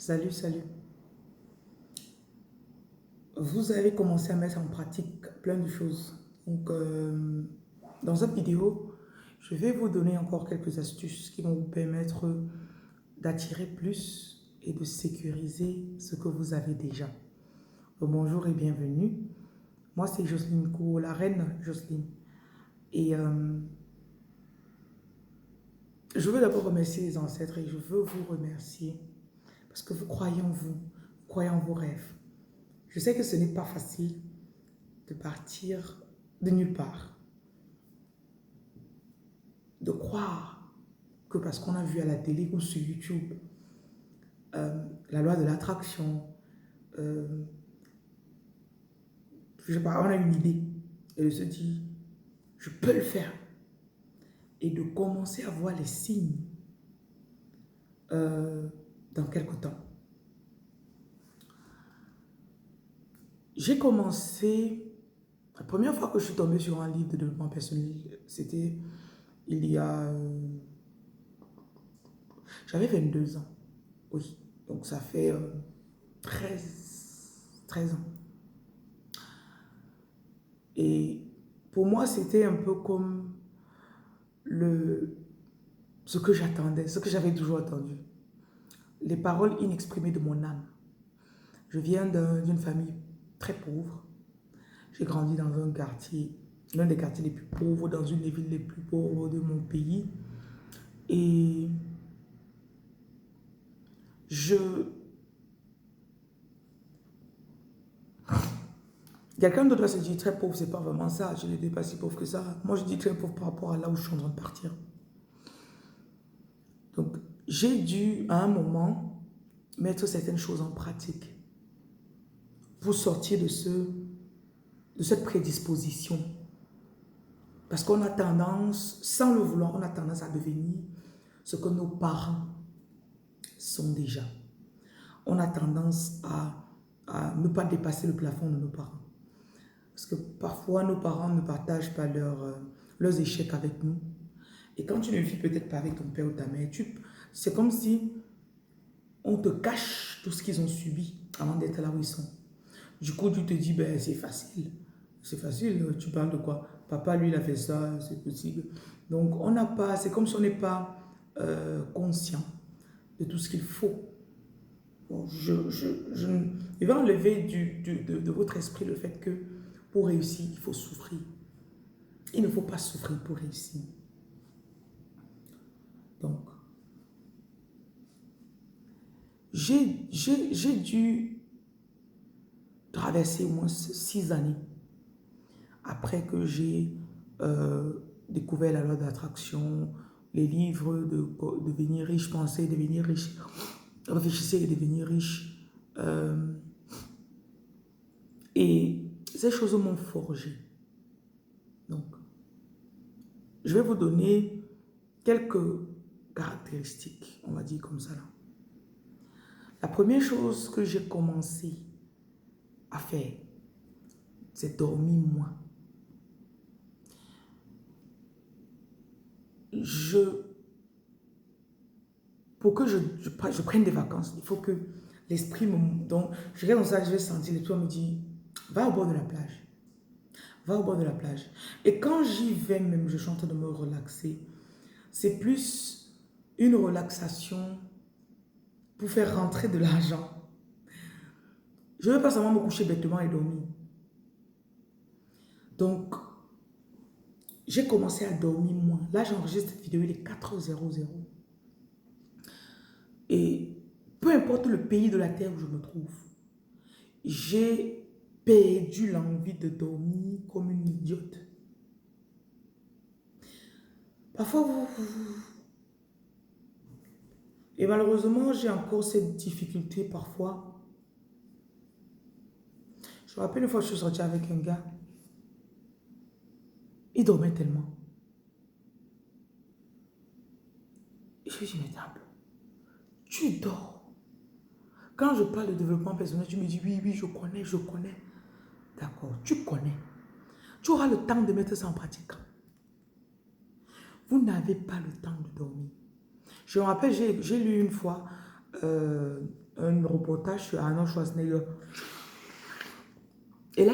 Salut, salut. Vous avez commencé à mettre en pratique plein de choses. Donc, dans cette vidéo, je vais vous donner encore quelques astuces qui vont vous permettre d'attirer plus et de sécuriser ce que vous avez déjà. Bonjour et bienvenue. Moi, c'est Jocelyne Kourou, la reine Jocelyne. Et je veux d'abord remercier les ancêtres et je veux vous remercier parce que vous croyez en vous, vous croyez en vos rêves. Je sais que ce n'est pas facile de partir de nulle part, de croire que parce qu'on a vu à la télé ou sur YouTube la loi de l'attraction, euh, je sais pas, on a une idée et de se dire, je peux le faire et de commencer à voir les signes dans quelque temps. J'ai commencé, la première fois que je suis tombée sur un livre de développement personnel, c'était il y a, j'avais 22 ans, oui, donc ça fait 13 ans. Et pour moi, c'était un peu comme ce que j'attendais, ce que j'avais toujours attendu. Les paroles inexprimées de mon âme. Je viens d'une famille très pauvre. J'ai grandi dans un quartier, l'un des quartiers les plus pauvres, dans une des villes les plus pauvres de mon pays. Et quelqu'un d'autre va se dire très pauvre, c'est pas vraiment ça. Je n'étais pas si pauvre que ça. Moi, je dis très pauvre par rapport à là où je suis en train de partir. Donc, j'ai dû, à un moment, mettre certaines choses en pratique pour sortir de cette prédisposition. Parce qu'on a tendance, sans le vouloir, on a tendance à devenir ce que nos parents sont déjà. On a tendance à ne pas dépasser le plafond de nos parents. Parce que parfois, nos parents ne partagent pas leurs échecs avec nous. Et quand tu ne vis peut-être pas avec ton père ou ta mère, c'est comme si on te cache tout ce qu'ils ont subi avant d'être là où ils sont. Du coup, tu te dis, ben, c'est facile. C'est facile, tu parles de quoi? Papa, lui, il a fait ça, c'est possible. Donc, on n'a pas, c'est comme si on n'est pas conscient de tout ce qu'il faut. Bon, je vais enlever de votre esprit le fait que pour réussir, il faut souffrir. Il ne faut pas souffrir pour réussir. Donc, j'ai dû traverser au moins 6 années après que j'ai découvert la loi d'attraction, les livres de devenir riche, penser devenir riche, réfléchissez et devenir riche. Et ces choses m'ont forgé. Donc, je vais vous donner quelques caractéristiques, on va dire comme ça. Là. La première chose que j'ai commencé à faire, c'est dormir moins. Pour que je prenne des vacances, il faut que l'esprit me... Donc, je regarde comme ça, je vais sentir, le toit me dit, va au bord de la plage. Va au bord de la plage. Et quand j'y vais même, je suis en train de me relaxer. C'est plus une relaxation pour faire rentrer de l'argent. Je ne veux pas seulement me coucher bêtement et dormir. Donc, j'ai commencé à dormir moins. Là, j'enregistre cette vidéo, il est 4h00. Et peu importe le pays de la terre où je me trouve, j'ai perdu l'envie de dormir comme une idiote. Parfois, et malheureusement, j'ai encore cette difficulté parfois. Je me rappelle une fois que je suis sortie avec un gars. Il dormait tellement. Et je lui dis, mais table, tu dors. Quand je parle de développement personnel, tu me dis, oui, oui, je connais, je connais. D'accord, tu connais. Tu auras le temps de mettre ça en pratique. Vous n'avez pas le temps de dormir. Je me rappelle, j'ai lu une fois un reportage sur Arnold Schwarzenegger. Et là,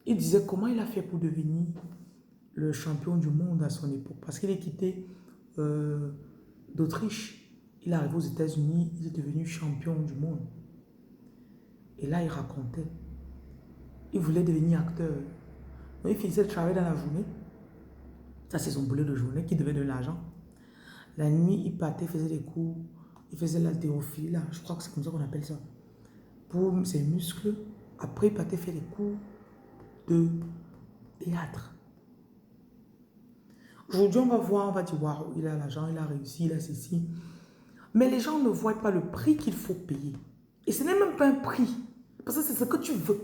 il disait comment il a fait pour devenir le champion du monde à son époque. Parce qu'il est quitté d'Autriche. Il est arrivé aux États-Unis, il est devenu champion du monde. Et là, il racontait. Il voulait devenir acteur. Donc, il finissait de travailler dans la journée. Ça, c'est son boulot de journée qui devait de l'argent. La nuit, il partait, faisait des cours. Il faisait l'haltérophilie, là. Je crois que c'est comme ça qu'on appelle ça. Pour ses muscles. Après, il partait faire des cours de théâtre. Aujourd'hui, on va voir, on va dire, waouh, il a l'argent, il a réussi, il a ceci. Mais les gens ne voient pas le prix qu'il faut payer. Et ce n'est même pas un prix. Parce que c'est ce que tu veux.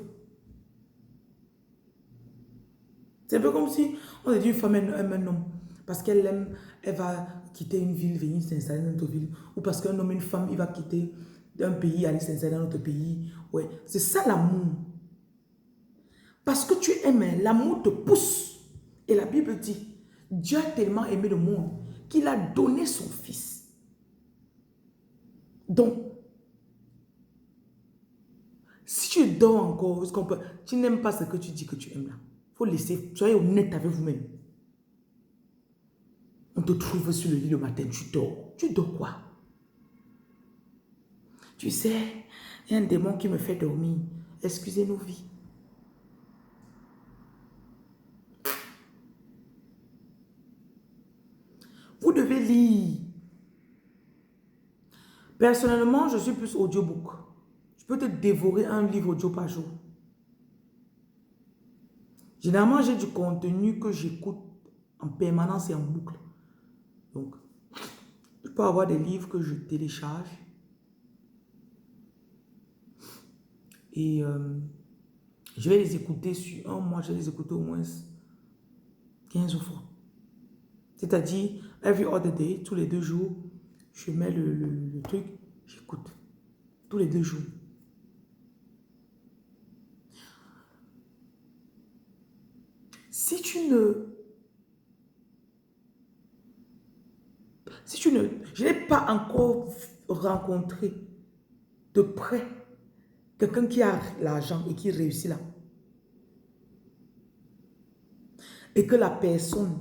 C'est un peu comme si on a dit une femme aime un homme. Parce qu'elle l'aime, elle va quitter une ville, venir s'installer dans notre ville. Ou parce qu'un homme et une femme, il va quitter un pays, aller s'installer dans notre pays. Ouais, c'est ça l'amour. Parce que tu aimes, l'amour te pousse. Et la Bible dit, Dieu a tellement aimé le monde qu'il a donné son fils. Donc, si tu dors encore, tu n'aimes pas ce que tu dis que tu aimes là. Il faut laisser, soyez honnête avec vous-même. On te trouve sur le lit le matin, tu dors. Tu dors quoi? Tu sais, il y a un démon qui me fait dormir. Excusez nos vies. Vous devez lire. Personnellement, je suis plus audiobook. Je peux te dévorer un livre audio par jour. Généralement, j'ai du contenu que j'écoute en permanence et en boucle. Donc, je peux avoir des livres que je télécharge. Et je vais les écouter sur un mois, je vais les écouter au moins 15 fois. C'est-à-dire, every other day, tous les 2 jours, je mets le truc, j'écoute. Tous les 2 jours. Si tu ne... Je n'ai pas encore rencontré de près quelqu'un qui a l'argent et qui réussit là. Et que la personne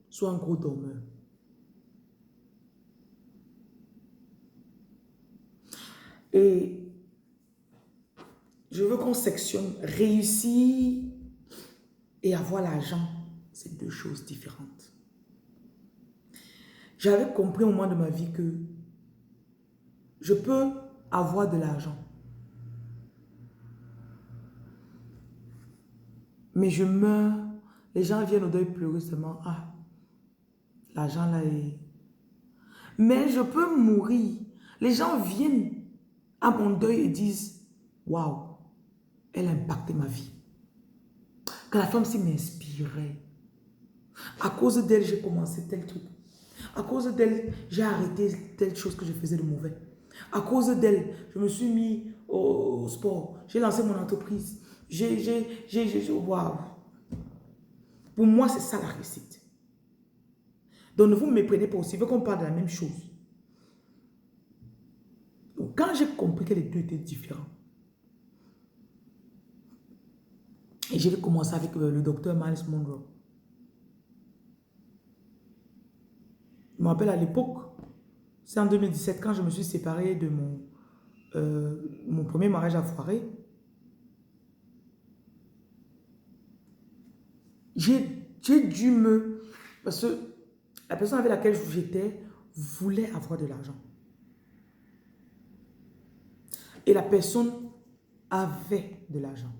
soit un gros dormeur. Et je veux qu'on sectionne réussir et avoir l'argent. C'est 2 choses différentes. J'avais compris au moment de ma vie que je peux avoir de l'argent. Mais je meurs. Les gens viennent au deuil pleurer seulement. Ah, l'argent là est... Mais je peux mourir. Les gens viennent à mon deuil et disent, waouh, elle a impacté ma vie. Que la femme s'y m'inspirait. À cause d'elle, j'ai commencé tel truc. À cause d'elle, j'ai arrêté telle chose que je faisais de mauvais. À cause d'elle, je me suis mis au sport. J'ai lancé mon entreprise. Waouh. Pour moi, c'est ça la réussite. Donc, ne vous me méprenez pas aussi. Je veux qu'on parle de la même chose. Donc, quand j'ai compris que les deux étaient différents, et j'ai commencé avec le docteur Miles Monroe. Je me rappelle à l'époque, c'est en 2017, quand je me suis séparée de mon premier mariage à foirer. J'ai dû me... Parce que la personne avec laquelle j'étais voulait avoir de l'argent. Et la personne avait de l'argent.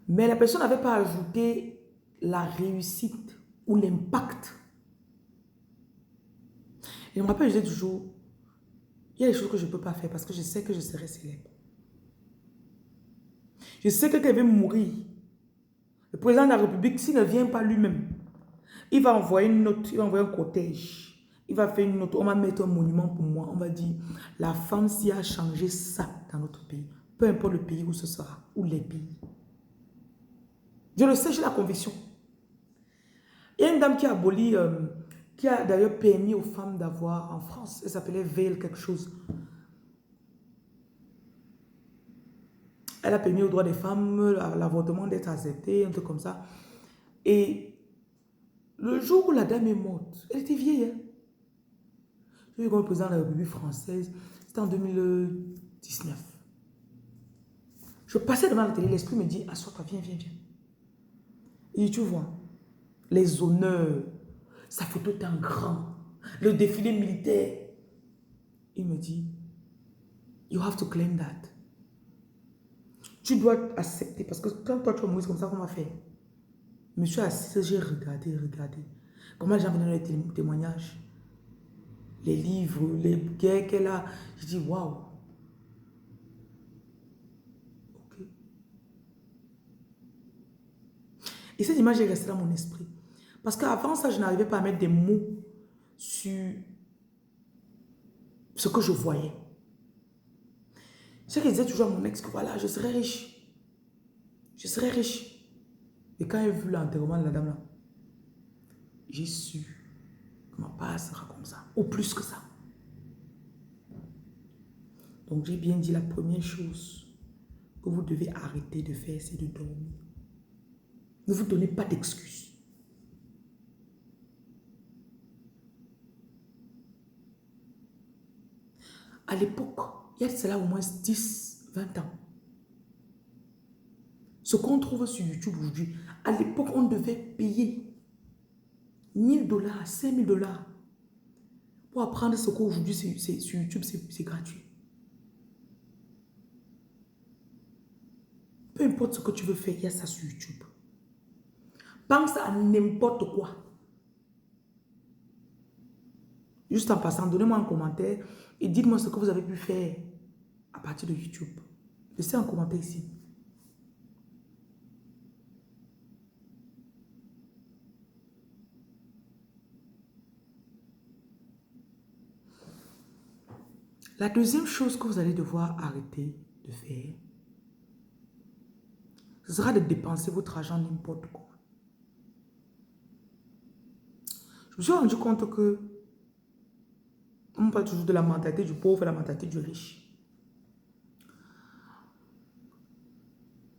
Mais la personne n'avait pas ajouté la réussite ou l'impact. Et je me rappelle, je disais toujours, il y a des choses que je ne peux pas faire parce que je sais que je serai célèbre. Je sais que quelqu'un va mourir. Le président de la République, s'il ne vient pas lui-même, il va envoyer une note, il va envoyer un cortège. Il va faire une note, on va mettre un monument pour moi. On va dire, la femme s'y a changé ça dans notre pays. Peu importe le pays où ce sera, ou les pays. Je le sais, j'ai la conviction. Il y a une dame qui a aboli qui a d'ailleurs permis aux femmes d'avoir en France, elle s'appelait Veil quelque chose. Elle a permis aux droits des femmes, l'avortement d'être accepté, un truc comme ça. Et le jour où la dame est morte, elle était vieille. Hein? J'ai vu comme président de la République française, c'était en 2019. Je passais devant la télé, l'esprit me dit, assois-toi, viens, viens, viens. Et tu vois, les honneurs, sa photo est en grand, le défilé militaire. Il me dit, you have to claim that. Tu dois accepter, parce que quand toi tu vas mourir comme ça, qu'on va faire? Je me suis assise, j'ai regardé. Comment les gens venaient dans les témoignages, les livres, les guerres qu'elle a. Je dis, waouh. Ok. Et cette image est restée dans mon esprit. Parce qu'avant ça, je n'arrivais pas à mettre des mots sur ce que je voyais. Je disais toujours à mon ex que voilà, je serai riche. Je serai riche. Et quand j'ai vu l'enterrement de la dame là, j'ai su que ma part sera comme ça. Ou plus que ça. Donc j'ai bien dit la première chose que vous devez arrêter de faire, c'est de dormir. Ne vous donnez pas d'excuses. À l'époque, il y a cela au moins 10, 20 ans. Ce qu'on trouve sur YouTube aujourd'hui, à l'époque, on devait payer 1000 $, 5000 $ pour apprendre ce qu'aujourd'hui, sur YouTube, c'est gratuit. Peu importe ce que tu veux faire, il y a ça sur YouTube. Pense à n'importe quoi. Juste en passant, donnez-moi un commentaire et dites-moi ce que vous avez pu faire à partir de YouTube. Laissez un commentaire ici. La deuxième chose que vous allez devoir arrêter de faire, ce sera de dépenser votre argent n'importe quoi. Je me suis rendu compte que on parle toujours de la mentalité du pauvre et la mentalité du riche.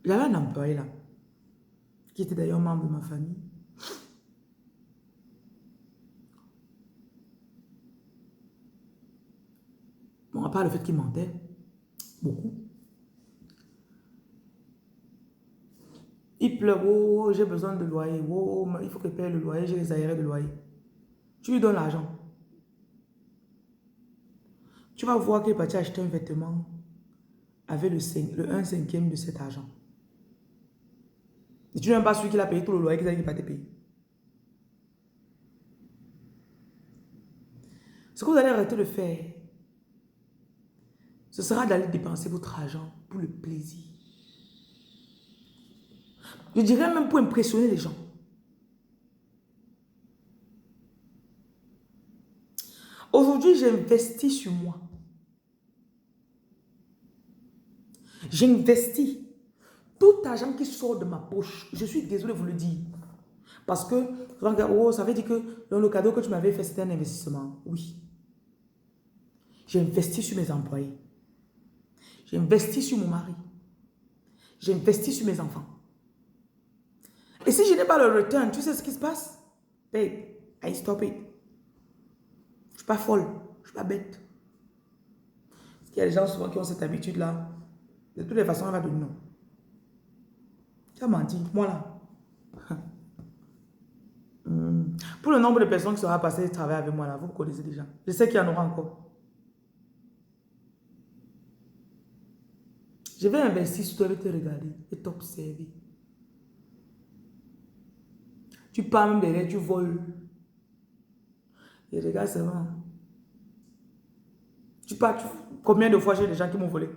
J'avais un employé là, qui était d'ailleurs membre de ma famille. Bon, à part le fait qu'il mentait, beaucoup. Il pleure, oh, oh, j'ai besoin de loyer, oh, oh, il faut que je paye le loyer, j'ai les arriérés de loyer. Tu lui donnes l'argent. Tu vas voir qu'il est parti acheter un vêtement avec le 1/5 de cet argent. Et tu n'es même pas sûr qu'il a payé tout le loyer qu'il n'a pas te payer. Ce que vous allez arrêter de faire, ce sera d'aller dépenser votre argent pour le plaisir. Je dirais même pour impressionner les gens. Aujourd'hui, j'investis sur moi. J'investis. Tout argent qui sort de ma poche, je suis désolé de vous le dire. Parce que, oh, ça veut dire que le cadeau que tu m'avais fait, c'était un investissement. Oui. J'ai investi sur mes employés. J'ai investi sur mon mari. J'ai investi sur mes enfants. Et si je n'ai pas le return, tu sais ce qui se passe? Babe, I stop it. Je ne suis pas folle. Je ne suis pas bête. Parce qu'il y a des gens souvent qui ont cette habitude-là. De toutes les façons, elle va donner non. Tu as menti, moi là. Pour le nombre de personnes qui seront passées travailler avec moi là, vous connaissez déjà. Je sais qu'il y en aura encore. Je vais investir sur toi, je vais te regarder et t'observer. Tu parles même derrière, tu voles. Et regarde seulement. Tu parles, combien de fois j'ai des gens qui m'ont volé?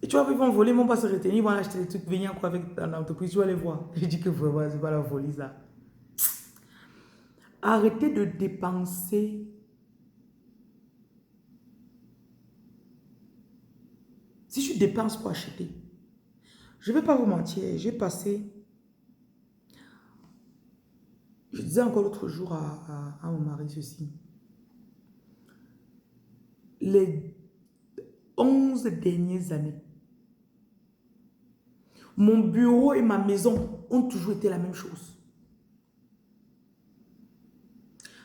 Et tu vois, ils vont voler, ils ne vont pas se retenir, ils vont acheter des trucs, venir quoi avec l'entreprise, tu vas les voir. Je dis que vraiment, c'est pas la folie ça. Arrêtez de dépenser. Si je dépense pour acheter, je ne vais pas vous mentir, j'ai passé disais encore l'autre jour à mon mari ceci. Les 11 dernières années, mon bureau et ma maison ont toujours été la même chose.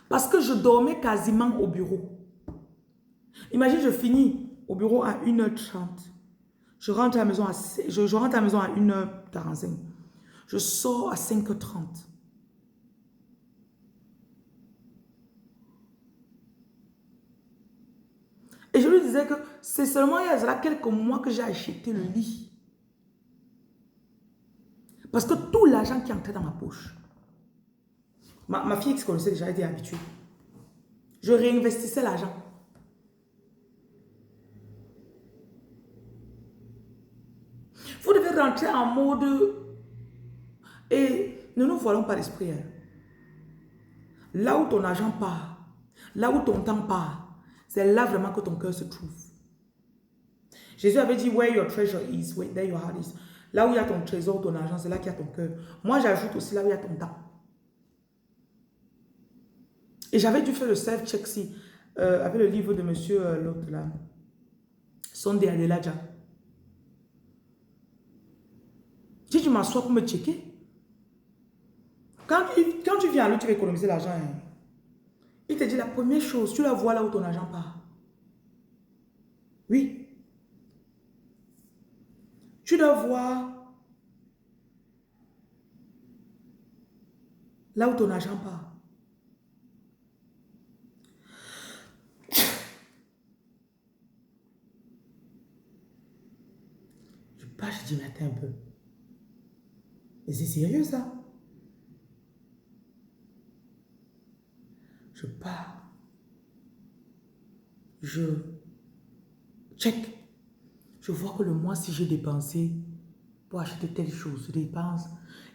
Parce que je dormais quasiment au bureau. Imagine, je finis au bureau à 1h30. Je rentre à la maison à 1h45. Je sors à 5h30. Et je lui disais que c'est seulement il y a quelques mois que j'ai acheté le lit. Parce que tout l'argent qui entrait dans ma poche, ma fille qui se connaissait déjà était habituée. Je réinvestissais l'argent. Vous devez rentrer en mode et ne nous voilons pas l'esprit. Hein. Là où ton argent part, là où ton temps part, c'est là vraiment que ton cœur se trouve. Jésus avait dit, where your treasure is, there your heart is. Là où il y a ton trésor, ton argent, c'est là qu'il y a ton cœur. Moi, j'ajoute aussi là où il y a ton temps. Et j'avais dû faire le self-check si, avec le livre de monsieur l'autre là, Sondé Adelaja. Si tu m'assois pour me checker, quand tu viens à lui, tu vas économiser l'argent. Hein. Il te dit la première chose, tu la vois là où ton argent part. Oui. Tu dois voir là où ton argent part. Je pars, je dis, mais attends un peu. Mais c'est sérieux ça? Je pars. Je check. Je vois que le mois, si j'ai dépensé pour acheter telle chose, je dépense.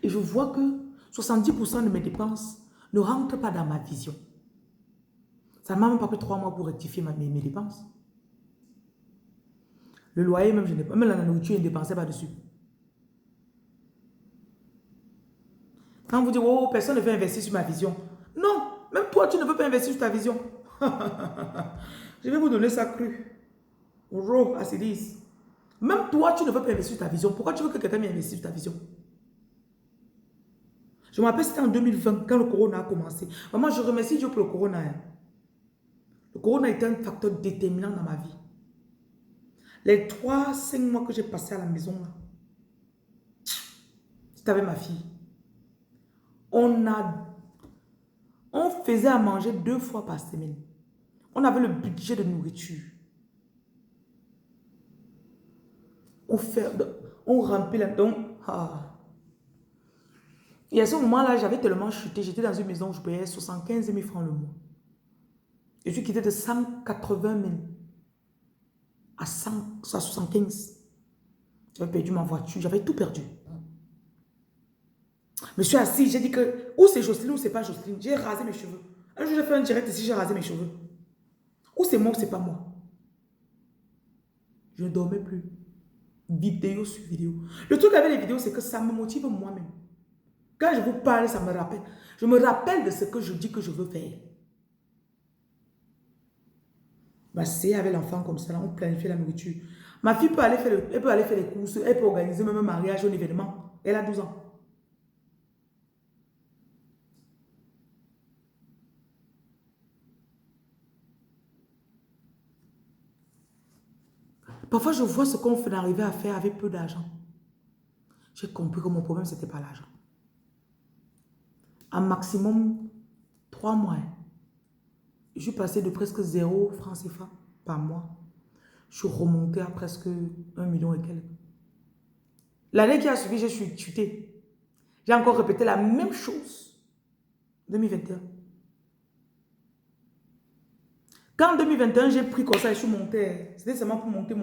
Et je vois que 70% de mes dépenses ne rentrent pas dans ma vision. Ça ne m'a même pas pris 3 mois pour rectifier mes dépenses. Le loyer, même, même la nourriture, je ne dépensais pas dessus. Quand vous dites, oh, personne ne veut investir sur ma vision. Non, même toi, tu ne veux pas investir sur ta vision. Je vais vous donner ça cru. Raw, as it is. Même toi, tu ne veux pas investir sur ta vision. Pourquoi tu veux que quelqu'un m'investisse sur ta vision? Je me rappelle, c'était en 2020, quand le corona a commencé. Maman, je remercie Dieu pour le corona. Hein. Le corona était un facteur déterminant dans ma vie. Les 3-5 mois que j'ai passé à la maison, c'était avec ma fille. On faisait à manger 2 fois par semaine. On avait le budget de nourriture. On remplit la... Donc, Et à ce moment-là, j'avais tellement chuté. J'étais dans une maison où je payais 75 000 francs le mois. Et je suis quitté de 180 000 à 175. J'avais perdu ma voiture. J'avais tout perdu. Je me suis assis. J'ai dit que ou c'est Jocelyne ou c'est pas Jocelyne. J'ai rasé mes cheveux. Un jour, j'ai fait un direct ici. J'ai rasé mes cheveux. Ou c'est moi ou c'est pas moi. Je ne dormais plus. Vidéo sur vidéo. Le truc avec les vidéos, c'est que ça me motive moi-même. Quand je vous parle, ça me rappelle. Je me rappelle de ce que je dis que je veux faire. C'est avec l'enfant comme ça, là, on planifie la nourriture. Ma fille peut aller faire les courses, elle peut organiser même un mariage, un événement. Elle a 12 ans. Parfois, je vois ce qu'on fait d'arriver à faire avec peu d'argent. J'ai compris que mon problème, ce n'était pas l'argent. En maximum 3 mois, je suis passé de presque 0 francs CFA par mois. Je suis remonté à presque 1 million et quelques. L'année qui a suivi, je suis chuté. J'ai encore répété la même chose. 2021. Quand en 2021, j'ai pris comme ça et je suis monté, c'était seulement pour monter.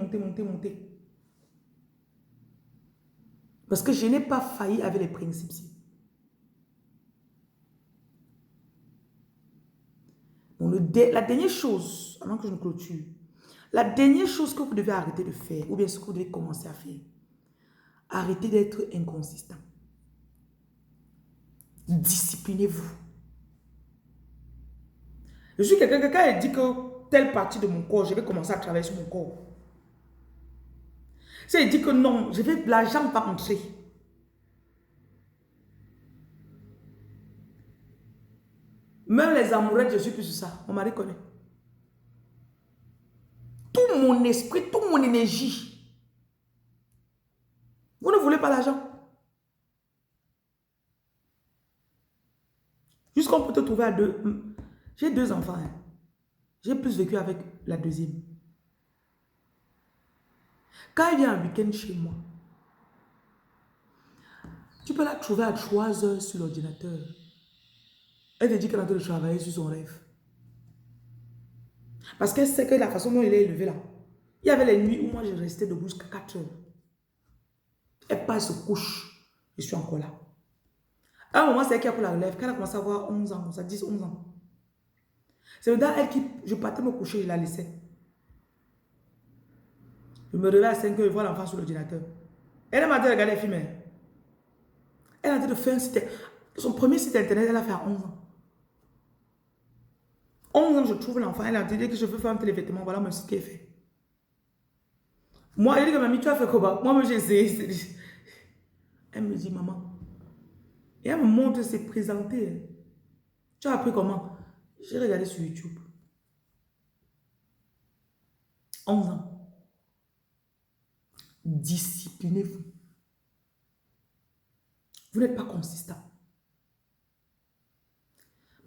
Parce que je n'ai pas failli avec les principes. Donc, la dernière chose, avant que je ne clôture, la dernière chose que vous devez arrêter de faire, ou bien ce que vous devez commencer à faire, arrêtez d'être inconsistant. Disciplinez-vous. Je suis quelqu'un, quelqu'un dit que telle partie de mon corps, je vais commencer à travailler sur mon corps. Si il dit que non, l'argent va entrer. Même les amourettes, je suis plus sur ça. Mon mari connaît. Tout mon esprit, toute mon énergie. Vous ne voulez pas l'argent. Jusqu'on peut te trouver à deux. J'ai deux enfants. Hein. J'ai plus vécu avec la deuxième. Quand elle vient un week-end chez moi, tu peux la trouver à 3 heures sur l'ordinateur. Elle te dit qu'elle est en train de travailler sur son rêve. Parce qu'elle sait que la façon dont il est élevé là, il y avait les nuits où moi je restais debout jusqu'à 4 heures. Elle passe, se couche. Je suis encore là. À un moment, c'est elle qui a pris la relève. Quand elle a commencé à avoir 11 ans, ça 10, 11 ans. C'est dans elle qui, je partais me coucher, je la laissais. Je me réveille à 5 heures, je vois l'enfant sur l'ordinateur. Elle m'a dit de regarder les films. Elle a dit de faire un site. Son premier site internet, elle a fait à 11 ans. 11 ans, je trouve l'enfant. Elle a dit que je veux faire un télévêtement. Voilà mon site qu'elle fait. Moi, elle dit que mamie, tu as fait comment? Moi, j'ai essayé. Elle me dit, maman. Et elle me montre ses présentés. Tu as appris comment? J'ai regardé sur YouTube. 11 ans. Disciplinez-vous. Vous n'êtes pas consistant.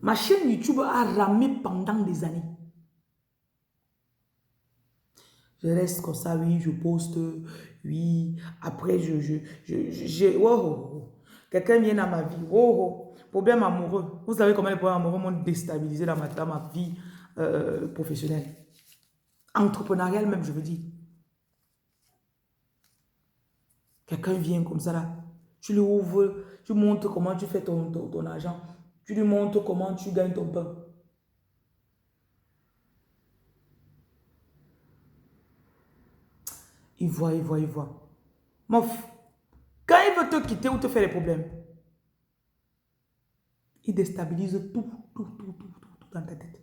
Ma chaîne YouTube a ramé pendant des années. Je reste comme ça, oui, je poste, oui. Après, oh. Quelqu'un vient dans ma vie, oh. Problème amoureux. Vous savez comment les problèmes amoureux m'ont déstabilisé dans ma vie professionnelle. Entrepreneuriale même, je veux dire. Quelqu'un vient comme ça là. Tu lui ouvres, tu montres comment tu fais ton argent. Tu lui montres comment tu gagnes ton pain. Il voit. Mof, quand il veut te quitter ou te faire des problèmes, il déstabilise tout dans ta tête.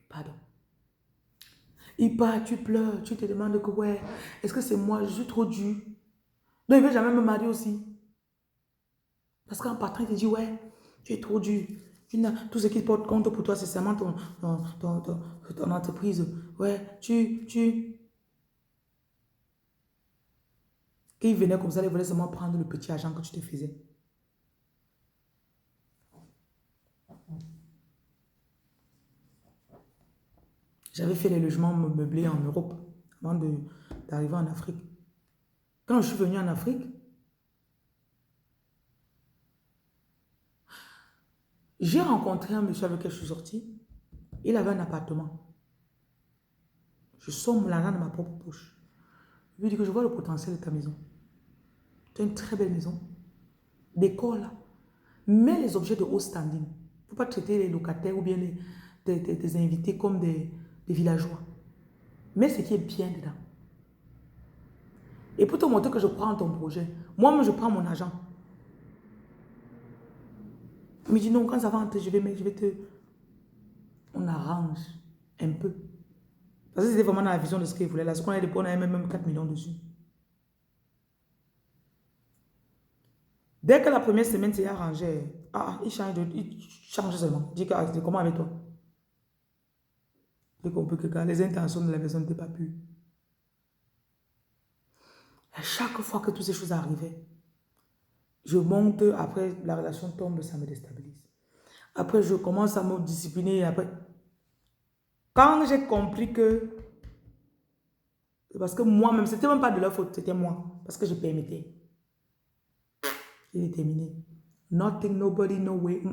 Pardon. Il part, tu pleures, tu te demandes que ouais, est-ce que c'est moi, je suis trop dur. Non, il ne veut jamais me marier aussi. Parce qu'en partant, il te dit ouais, tu es trop dur. Tout ce qui porte compte pour toi, c'est seulement ton entreprise. Ouais, Quand il venait comme ça, il voulait seulement prendre le petit argent que tu te faisais. J'avais fait les logements meublés en Europe avant d'arriver en Afrique. Quand je suis venu en Afrique, j'ai rencontré un monsieur avec qui je suis sortie. Il avait un appartement. Je sors l'argent de ma propre poche. Je lui dis que je vois le potentiel de ta maison. Tu as une très belle maison. Décore là. Mets les objets de haut standing. Il ne faut pas traiter les locataires ou bien tes invités comme des villageois. Mets ce qui est bien dedans. Et pour te montrer que je prends ton projet, moi-même je prends mon argent. Il me dit non, quand ça va entrer, je vais te... On arrange un peu. Parce que c'était vraiment dans la vision de ce qu'il voulait. Là, ce qu'on a dépôt, on avait même 4 millions dessus. Dès que la première semaine s'est arrangée, il change seulement. Il dit que c'est comment avec toi? J'ai compris que quand les intentions de la maison n'étaient pas pures. À chaque fois que toutes ces choses arrivaient, je monte, après la relation tombe, ça me déstabilise. Après, je commence à me discipliner. Après, quand j'ai compris que, parce que moi-même, c'était même pas de leur faute, c'était moi, parce que je permettais. J'ai déterminé. Nothing, nobody, no way.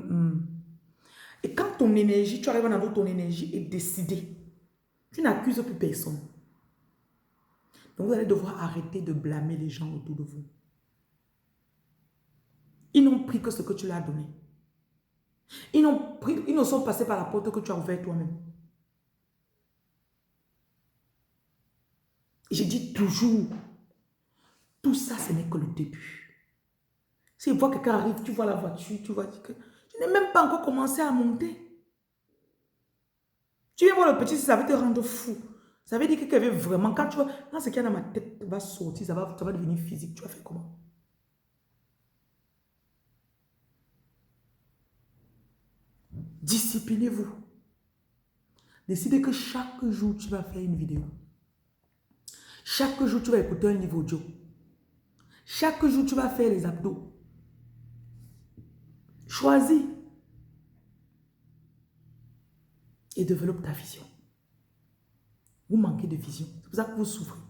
Et quand ton énergie, tu arrives à avoir ton énergie et décider, tu n'accuses plus personne. Donc, vous allez devoir arrêter de blâmer les gens autour de vous. Ils n'ont pris que ce que tu leur as donné. Ils ne sont passés par la porte que tu as ouverte toi-même. Je dis toujours, tout ça, ce n'est que le début. Si tu vois quelqu'un arrive, tu vois la voiture, tu vois que je n'ai même pas encore commencé à monter. Tu viens voir le petit, ça va te rendre fou. Ça veut dire que quelqu'un vraiment, quand tu vois, quand ce qu'il y a dans ma tête va sortir, ça va devenir physique. Tu vas faire comment? Disciplinez-vous. Décidez que chaque jour, tu vas faire une vidéo. Chaque jour, tu vas écouter un livre audio. Chaque jour, tu vas faire les abdos. Choisis et développe ta vision. Vous manquez de vision. C'est pour ça que vous souffrez.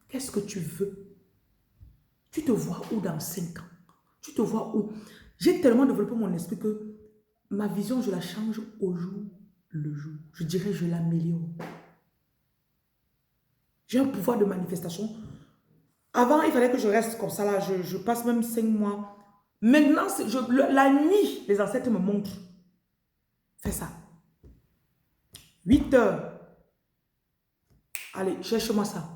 Qu'est-ce que tu veux? Tu te vois où dans 5 ans? Tu te vois où? J'ai tellement développé mon esprit que ma vision, je la change au jour le jour. Je dirais, je l'améliore. J'ai un pouvoir de manifestation. Avant, il fallait que je reste comme ça là. Je passe même 5 mois. Maintenant, la nuit, les ancêtres me montrent. Fais ça. 8 heures. Allez, cherche-moi ça.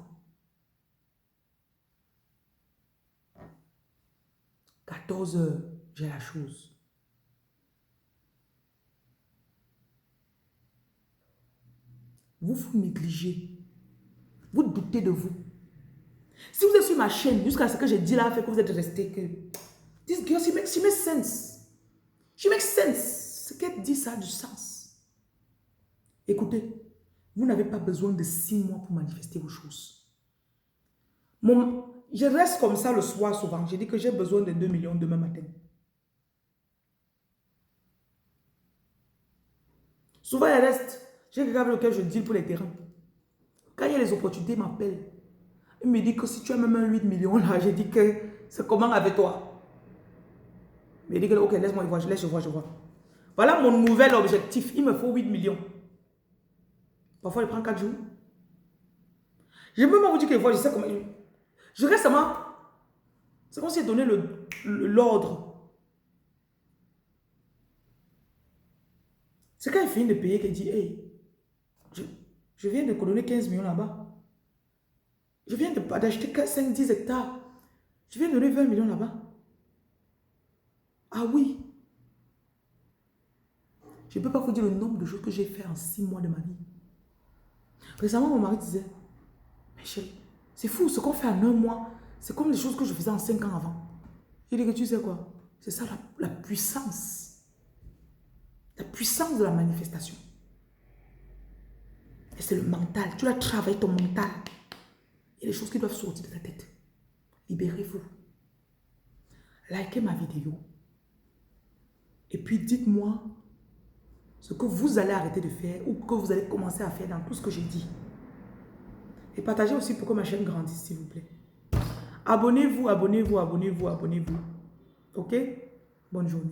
14 heures, j'ai la chose. Vous négligez. Vous doutez de vous. Si vous êtes sur ma chaîne, jusqu'à ce que j'ai dit là, fait que vous êtes resté que... This girl, she makes sense. She makes sense. Ce qu'elle dit, ça a du sens. Écoutez, vous n'avez pas besoin de 6 mois pour manifester vos choses. Je reste comme ça le soir souvent. J'ai dit que j'ai besoin de 2 millions demain matin. Souvent, il reste. J'ai quelqu'un avec lequel je deal pour les terrains. Quand il y a les opportunités, il m'appelle. Il me dit que si tu as même un 8 millions là, j'ai dit que c'est comment avec toi. Il dit que ok, laisse-moi voir, je vois. Voilà mon nouvel objectif. Il me faut 8 millions. Parfois, il prend 4 jours. Je ne peux pas vous dire que je sais comment. Je récemment, c'est comme si j'ai donné l'ordre. C'est quand il finit de payer qu'il dit, hey, je viens de donner 15 millions là-bas. Je viens d'acheter 5-10 hectares. Je viens de donner 20 millions là-bas. Ah oui. Je ne peux pas vous dire le nombre de choses que j'ai fait en 6 mois de ma vie. Récemment, mon mari disait, mais chérie, c'est fou, ce qu'on fait en 1 mois, c'est comme les choses que je faisais en 5 ans avant. Il dit que tu sais quoi? C'est ça la puissance. La puissance de la manifestation. Et c'est le mental. Tu dois travailler ton mental. Il y a des choses qui doivent sortir de ta tête. Libérez-vous. Likez ma vidéo. Et puis dites-moi ce que vous allez arrêter de faire ou que vous allez commencer à faire dans tout ce que j'ai dit. Et partagez aussi pour que ma chaîne grandisse, s'il vous plaît. Abonnez-vous. Ok? Bonne journée.